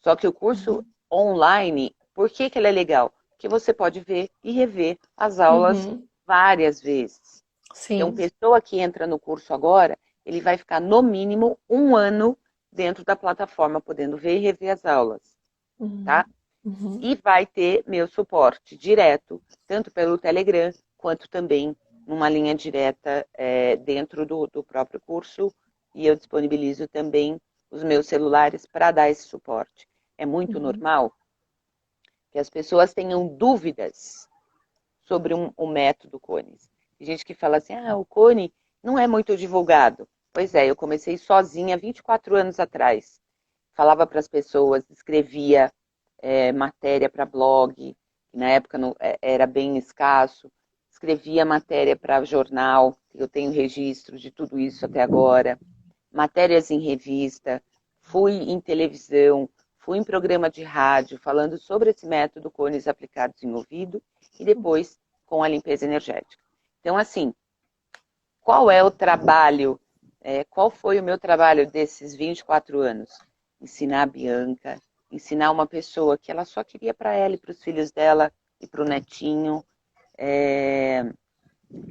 Só que o curso online, por que ele é legal? Porque você pode ver e rever as aulas várias vezes. Então, Sim. pessoa que entra no curso agora, ele vai ficar no mínimo 1 ano dentro da plataforma, podendo ver e rever as aulas, tá? E vai ter meu suporte direto, tanto pelo Telegram, quanto também numa linha direta dentro do próprio curso. E eu disponibilizo também os meus celulares para dar esse suporte. É muito normal que as pessoas tenham dúvidas sobre o método Cones. Tem gente que fala assim, o Cone não é muito divulgado. Pois é, eu comecei sozinha 24 anos atrás. Falava para as pessoas, escrevia matéria para blog, que na época era bem escasso. Escrevia matéria para jornal, eu tenho registro de tudo isso até agora. Matérias em revista, fui em televisão, fui em programa de rádio falando sobre esse método cones aplicados em ouvido e depois com a limpeza energética. Então, assim, qual é o trabalho, qual foi o meu trabalho desses 24 anos? Ensinar a Bianca, ensinar uma pessoa que ela só queria para ela e para os filhos dela e para o netinho.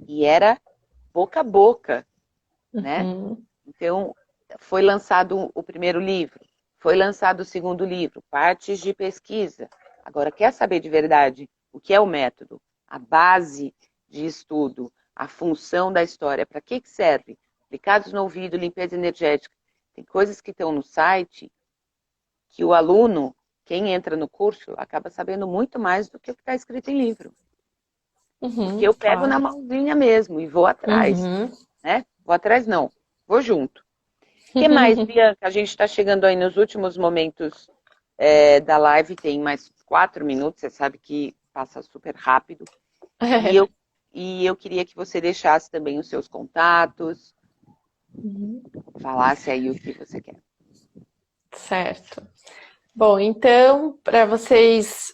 E era boca a boca, né? Então, foi lançado o primeiro livro, foi lançado o segundo livro, partes de pesquisa. Agora, quer saber de verdade o que é o método? A base de estudo, a função da história, para que serve? Aplicados no ouvido, limpeza energética. Tem coisas que estão no site que o aluno, quem entra no curso, acaba sabendo muito mais do que o que está escrito em livro. Porque eu pego na mãozinha mesmo e vou atrás. Né? Vou atrás não, vou junto. O que mais, Bianca? A gente está chegando aí nos últimos momentos da live, tem mais 4 minutos, você sabe que passa super rápido. E eu queria que você deixasse também os seus contatos, falasse aí o que você quer. Certo. Bom, então, para vocês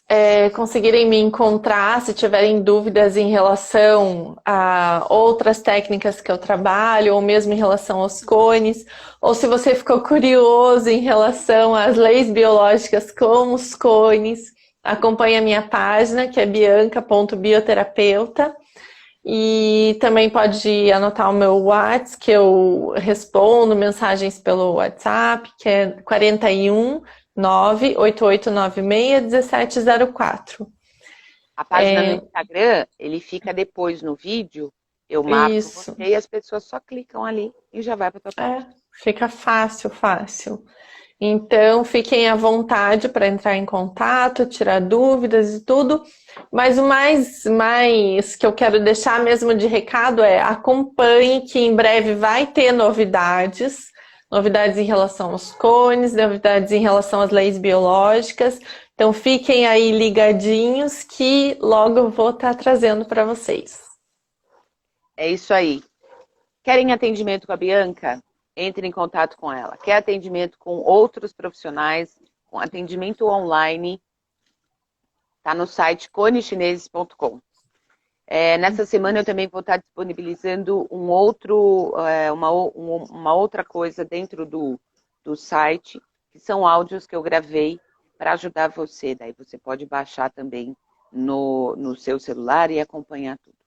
conseguirem me encontrar, se tiverem dúvidas em relação a outras técnicas que eu trabalho, ou mesmo em relação aos cones, ou se você ficou curioso em relação às leis biológicas com os cones, acompanhe a minha página, que é bianca.bioterapeuta, e também pode anotar o meu WhatsApp, que eu respondo mensagens pelo WhatsApp, que é 41 988961704. A página no Instagram, ele fica depois no vídeo, eu marco Isso. você e as pessoas só clicam ali e já vai para a tua página. Fica fácil. Então, fiquem à vontade para entrar em contato, tirar dúvidas e tudo. Mas o mais que eu quero deixar mesmo de recado é acompanhe que em breve vai ter novidades. Novidades em relação aos cones, novidades em relação às leis biológicas. Então, fiquem aí ligadinhos que logo eu vou estar trazendo para vocês. É isso aí. Querem atendimento com a Bianca? Entre em contato com ela. Quer atendimento com outros profissionais, com atendimento online, está no site conechineses.com. Nessa semana eu também vou estar disponibilizando uma outra coisa dentro do site, que são áudios que eu gravei para ajudar você. Daí você pode baixar também no seu celular e acompanhar tudo.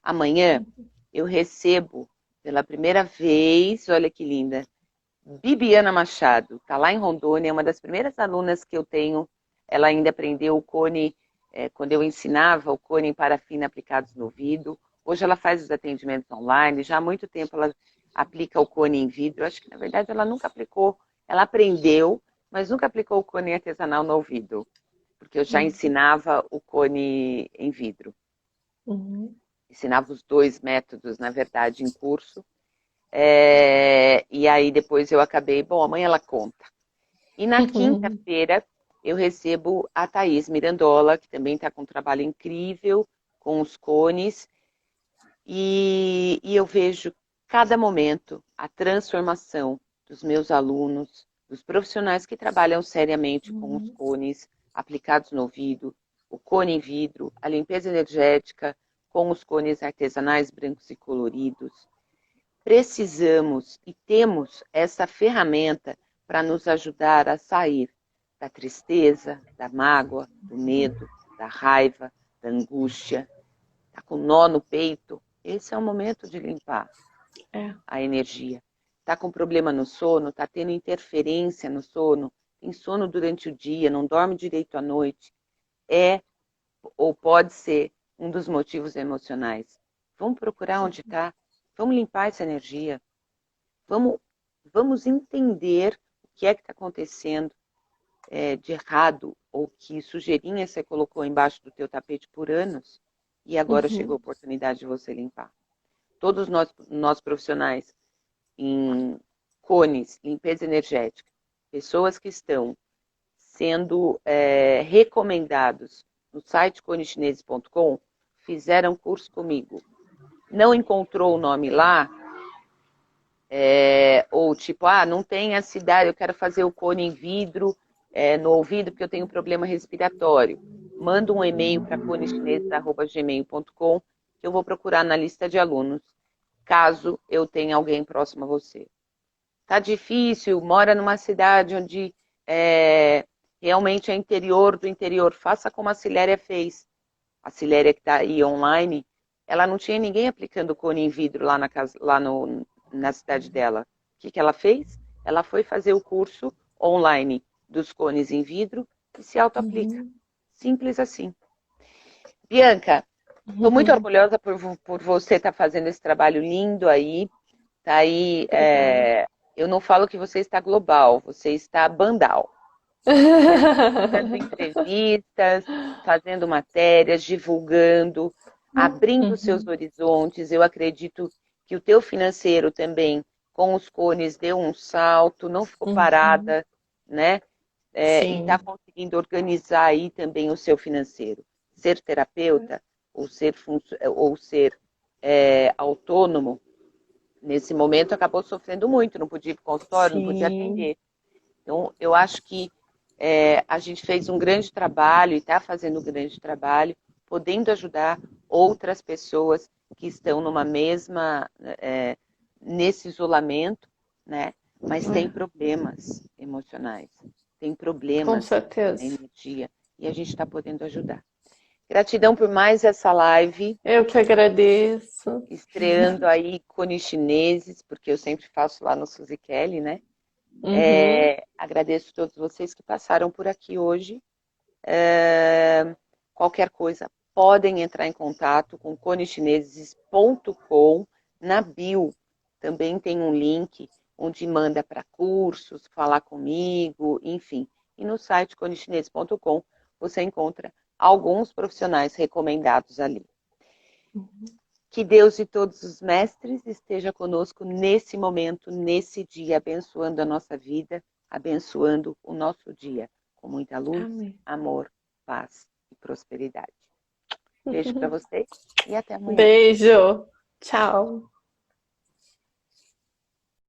Amanhã eu recebo pela primeira vez, olha que linda, Bibiana Machado, está lá em Rondônia, é uma das primeiras alunas que eu tenho. Ela ainda aprendeu o cone quando eu ensinava o cone em parafina aplicados no ouvido. Hoje ela faz os atendimentos online, já há muito tempo ela aplica o cone em vidro. Acho que, na verdade, ela nunca aplicou, ela aprendeu, mas nunca aplicou o cone artesanal no ouvido, porque eu já ensinava o cone em vidro. Uhum. Ensinava os dois métodos, na verdade, em curso. E aí depois eu acabei, bom, amanhã ela conta. E na quinta-feira eu recebo a Thaís Mirandola, que também está com um trabalho incrível com os cones. E eu vejo cada momento a transformação dos meus alunos, dos profissionais que trabalham seriamente com os Uhum. cones aplicados no ouvido, o cone em vidro, a limpeza energética com os cones artesanais brancos e coloridos. Precisamos e temos essa ferramenta para nos ajudar a sair da tristeza, da mágoa, do medo, da raiva, da angústia. Está com nó no peito, esse é o momento de limpar a energia. Está com problema no sono, está tendo interferência no sono, tem sono durante o dia, não dorme direito à noite, ou pode ser um dos motivos emocionais. Vamos procurar onde está, vamos limpar essa energia, vamos entender o que é que está acontecendo de errado, ou que sujeirinha você colocou embaixo do teu tapete por anos, e agora chegou a oportunidade de você limpar. Todos nós profissionais em cones, limpeza energética, pessoas que estão sendo recomendados no site conechineses.com, fizeram curso comigo. Não encontrou o nome lá, ou tipo, não tem a cidade, eu quero fazer o cone em vidro no ouvido porque eu tenho problema respiratório. Manda um e-mail para conechineses@gmail.com que eu vou procurar na lista de alunos, caso eu tenha alguém próximo a você. Tá difícil, mora numa cidade onde realmente é interior do interior, faça como a Ciléria fez. A Ciléria que está aí online, ela não tinha ninguém aplicando cone em vidro lá na casa, na cidade dela. O que ela fez? Ela foi fazer o curso online dos cones em vidro e se auto-aplica. Simples assim. Bianca, estou muito orgulhosa por você estar fazendo esse trabalho lindo aí. Tá aí, eu não falo que você está global, você está bandal. Dando entrevistas, fazendo matérias, divulgando, abrindo seus horizontes. Eu acredito que o teu financeiro também, com os cones, deu um salto, não ficou parada, né? E está Sim, conseguindo organizar aí também o seu financeiro. Ser terapeuta ou ser autônomo, nesse momento acabou sofrendo muito, não podia ir para o consultório, não podia sim. atender. Então, eu acho que a gente fez um grande trabalho e está fazendo um grande trabalho, podendo ajudar outras pessoas que estão nesse isolamento, né? Mas tem problemas emocionais, tem Com problemas na certeza. energia e a gente está podendo ajudar. Gratidão por mais essa live, Eu que agradeço. estreando aí cones chineses, porque eu sempre faço lá no Suzy Kelly, né? Uhum. Agradeço a todos vocês que passaram por aqui hoje. Qualquer coisa, podem entrar em contato com conechineses.com. Na bio também tem um link onde manda para cursos, falar comigo, enfim. E no site conechineses.com você encontra alguns profissionais recomendados ali. Que Deus e todos os mestres esteja conosco nesse momento, nesse dia, abençoando a nossa vida, abençoando o nosso dia, com muita luz, Amém. amor, paz e prosperidade. Beijo para vocês e até amanhã. Beijo. Tchau.